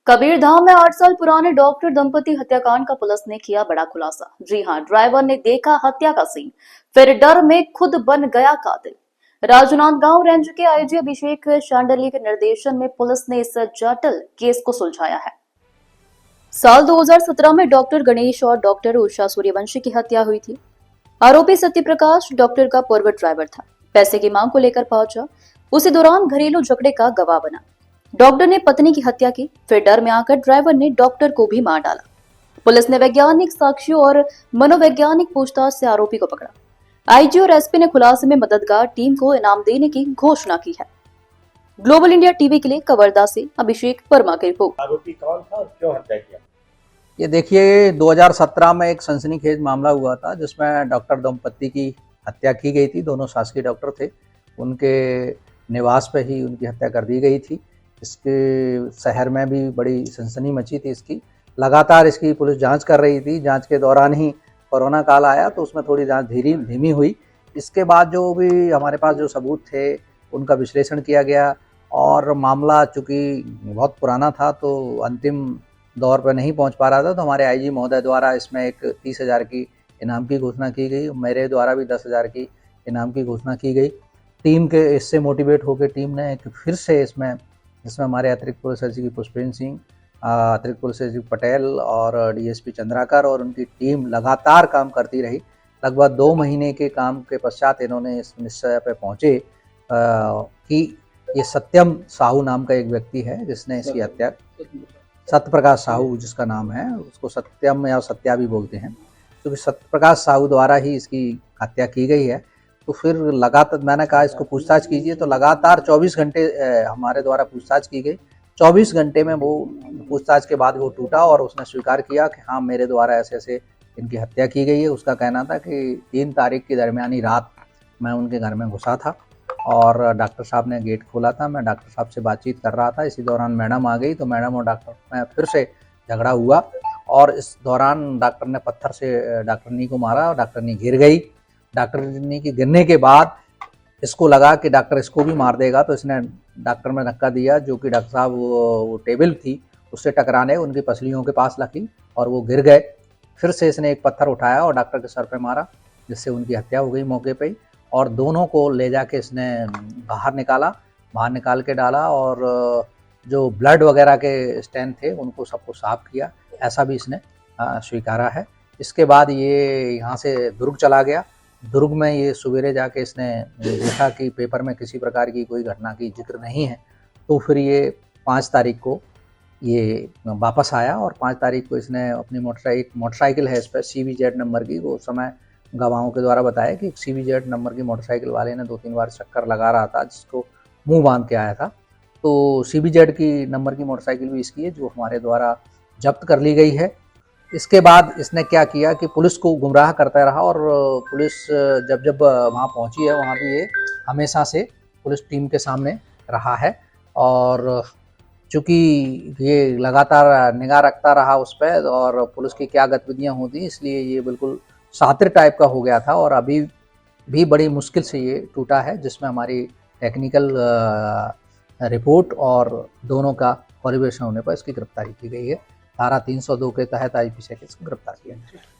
कबीरधाम में 8 साल पुराने डॉक्टर दंपति हत्याकांड का पुलिस ने किया बड़ा खुलासा। जी हां, ड्राइवर ने देखा हत्या का सीन, फिर डर में खुद बन गया कातिल। राजनांदगांव रेंज के आईजी अभिषेक शांडिल्य के निर्देशन में पुलिस ने इस जटिल केस को सुलझाया है। साल 2017 में डॉक्टर गणेश और डॉक्टर उषा सूर्यवंशी की हत्या हुई थी। आरोपी सत्यप्रकाश डॉक्टर का पूर्व ड्राइवर था। पैसे की मांग को लेकर पहुंचा। उसी दौरान घरेलू झगड़े का गवाह बना। डॉक्टर ने पत्नी की हत्या की, फिर डर में आकर ड्राइवर ने डॉक्टर को भी मार डाला। पुलिस ने वैज्ञानिक साक्ष्यों और मनोवैज्ञानिक पूछताछ से आरोपी को पकड़ा। आईजी और एसपी ने खुलासे में मददगार टीम को इनाम देने की घोषणा की है। ग्लोबल इंडिया टीवी के लिए कवर्धा से अभिषेक वर्मा की रिपोर्ट। आरोपी कौन था और क्यों हत्या किया? ये देखिए 2017 में एक सनसनीखेज मामला हुआ था जिसमें डॉक्टर दंपति की हत्या की गई थी। दोनों शासकीय डॉक्टर थे, उनके निवास पे ही उनकी हत्या कर दी गई थी। इसके शहर में भी बड़ी सनसनी मची थी। इसकी लगातार इसकी पुलिस जांच कर रही थी। जांच के दौरान ही कोरोना काल आया तो उसमें थोड़ी जांच धीमी हुई। इसके बाद जो भी हमारे पास जो सबूत थे उनका विश्लेषण किया गया और मामला चूँकि बहुत पुराना था तो अंतिम दौर पर नहीं पहुंच पा रहा था, तो हमारे आईजी महोदय द्वारा इसमें एक 30,000 की इनाम की घोषणा की गई। मेरे द्वारा भी 10,000 की इनाम की घोषणा की गई। टीम के इससे मोटिवेट होकर टीम ने एक फिर से इसमें हमारे अतिरिक्त पुलिस अधीक्षक पुष्पेंद्र सिंह, अतिरिक्त पुलिस अधीक्षक पटेल और डीएसपी चंद्राकर और उनकी टीम लगातार काम करती रही। लगभग 2 महीने के काम के पश्चात इन्होंने इस निश्चय पर पहुँचे कि ये सत्यम साहू नाम का एक व्यक्ति है जिसने इसकी हत्या, सत्यप्रकाश साहू जिसका नाम है, उसको सत्यम या सत्या भी बोलते हैं, क्योंकि सत्यप्रकाश साहू द्वारा ही इसकी हत्या की गई है। तो फिर लगातार मैंने कहा इसको पूछताछ कीजिए, तो लगातार 24 घंटे हमारे द्वारा पूछताछ की गई। 24 घंटे में वो पूछताछ के बाद वो टूटा और उसने स्वीकार किया कि हाँ मेरे द्वारा ऐसे ऐसे इनकी हत्या की गई है। उसका कहना था कि 3 तारीख की दरमियानी रात मैं उनके घर में घुसा था और डॉक्टर साहब ने गेट खोला था। मैं डॉक्टर साहब से बातचीत कर रहा था, इसी दौरान मैडम आ गई तो मैडम और डॉक्टर में फिर से झगड़ा हुआ और इस दौरान डॉक्टर ने पत्थर से डॉक्टरनी को मारा और डॉक्टरनी गिर गई। डॉक्टरनी के गिरने के बाद इसको लगा कि डॉक्टर इसको भी मार देगा, तो इसने डॉक्टर में धक्का दिया, जो कि डॉक्टर साहब वो टेबल थी उससे टकराने उनकी पसलियों के पास लगी और वो गिर गए। फिर से इसने एक पत्थर उठाया और डॉक्टर के सर पे मारा, जिससे उनकी हत्या हो गई मौके पर ही। और दोनों को ले जाके इसने बाहर निकाल के डाला और जो ब्लड वगैरह के स्टेन थे उनको सबको साफ किया, ऐसा भी इसने स्वीकारा है। इसके बाद ये यहाँ से दुर्ग चला गया। दुर्ग में ये सवेरे जाके इसने देखा कि पेपर में किसी प्रकार की कोई घटना की जिक्र नहीं है, तो फिर ये 5 तारीख को ये वापस आया और 5 तारीख को इसने अपनी मोटरसाइकिल है इस पर CBZ नंबर की, वो समय गवाहों के द्वारा बताया कि CBZ नंबर की मोटरसाइकिल वाले ने 2-3 बार चक्कर लगा रहा था जिसको मुंह बांध के आया था। तो CBZ की नंबर की मोटरसाइकिल भी इसकी है जो हमारे द्वारा जब्त कर ली गई है। इसके बाद इसने क्या किया कि पुलिस को गुमराह करता रहा और पुलिस जब वहाँ पहुँची है वहाँ भी ये हमेशा से पुलिस टीम के सामने रहा है और चूँकि ये लगातार निगाह रखता रहा उस पर और पुलिस की क्या गतिविधियाँ होती, इसलिए ये बिल्कुल शातिर टाइप का हो गया था और अभी भी बड़ी मुश्किल से ये टूटा है, जिसमें हमारी टेक्निकल रिपोर्ट और दोनों का परिवेशन होने पर इसकी गिरफ्तारी की गई है। धारा 302 के तहत IPC से इसको गिरफ्तार किया है।